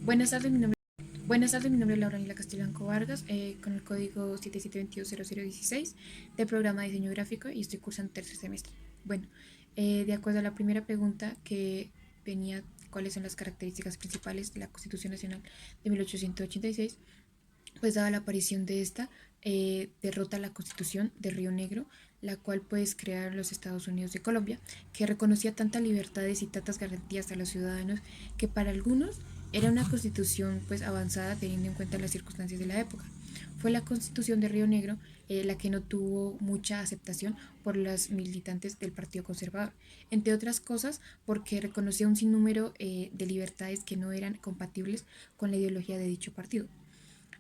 Buenas tardes, mi nombre es Laura Nila Castellanco Vargas, con el código 77220016 del programa de diseño gráfico y estoy cursando tercer semestre. Bueno, de acuerdo a la primera pregunta que venía, ¿cuáles son las características principales de la Constitución Nacional de 1886? Pues dada la aparición de esta, derrota la Constitución de Río Negro, la cual pues crear los Estados Unidos de Colombia, que reconocía tantas libertades y tantas garantías a los ciudadanos que para algunos era una constitución pues avanzada teniendo en cuenta las circunstancias de la época. Fue la Constitución de Río Negro la que no tuvo mucha aceptación por los militantes del Partido Conservador, entre otras cosas porque reconocía un sinnúmero de libertades que no eran compatibles con la ideología de dicho partido.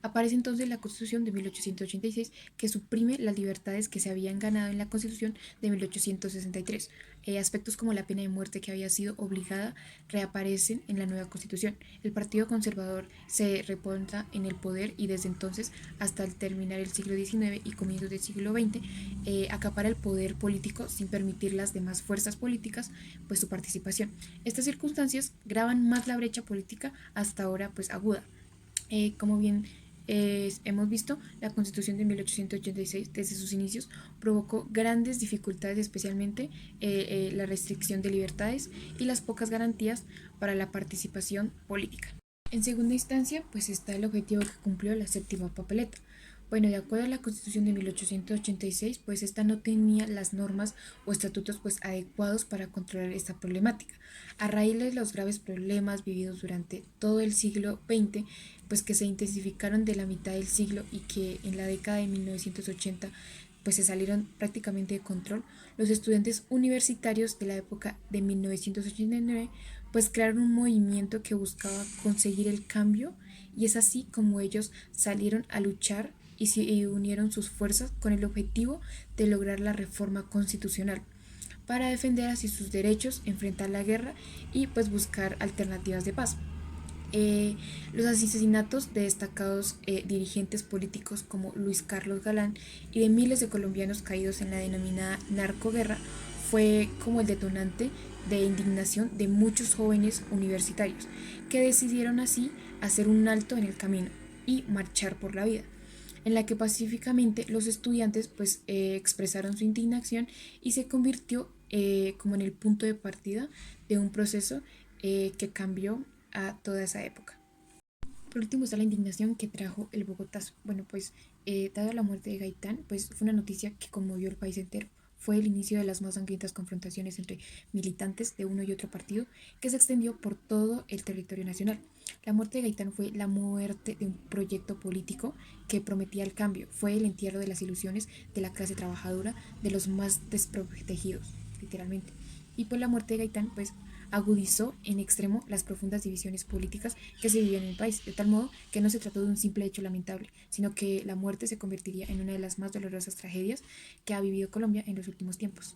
Aparece entonces la Constitución de 1886 que suprime las libertades que se habían ganado en la Constitución de 1863. Aspectos como la pena de muerte que había sido obligada reaparecen en la nueva Constitución. El Partido Conservador se remonta en el poder y desde entonces hasta el terminar el siglo XIX y comienzos del siglo XX acapara el poder político sin permitir las demás fuerzas políticas pues su participación. Estas circunstancias graban más la brecha política hasta ahora pues aguda. Como bien hemos visto, la Constitución de 1886 desde sus inicios provocó grandes dificultades, especialmente la restricción de libertades y las pocas garantías para la participación política. En segunda instancia, pues está el objetivo que cumplió la séptima papeleta. Bueno, de acuerdo a la Constitución de 1886, pues esta no tenía las normas o estatutos pues adecuados para controlar esta problemática. A raíz de los graves problemas vividos durante todo el siglo XX, pues que se intensificaron de la mitad del siglo y que en la década de 1980 pues se salieron prácticamente de control, los estudiantes universitarios de la época de 1989 pues crearon un movimiento que buscaba conseguir el cambio y es así como ellos salieron a luchar y unieron sus fuerzas con el objetivo de lograr la reforma constitucional para defender así sus derechos, enfrentar la guerra y pues buscar alternativas de paz. Los asesinatos de destacados dirigentes políticos como Luis Carlos Galán y de miles de colombianos caídos en la denominada narcoguerra fue como el detonante de indignación de muchos jóvenes universitarios que decidieron así hacer un alto en el camino y marchar por la vida, en la que pacíficamente los estudiantes pues expresaron su indignación y se convirtió como en el punto de partida de un proceso que cambió a toda esa época. Por último está la indignación que trajo el Bogotazo. Bueno, pues dada la muerte de Gaitán, pues fue una noticia que conmovió el país entero. Fue el inicio de las más sangrientas confrontaciones entre militantes de uno y otro partido que se extendió por todo el territorio nacional. La muerte de Gaitán fue la muerte de un proyecto político que prometía el cambio. Fue el entierro de las ilusiones de la clase trabajadora, de los más desprotegidos, literalmente. Y pues la muerte de Gaitán pues agudizó en extremo las profundas divisiones políticas que se vivían en el país, de tal modo que no se trató de un simple hecho lamentable, sino que la muerte se convertiría en una de las más dolorosas tragedias que ha vivido Colombia en los últimos tiempos.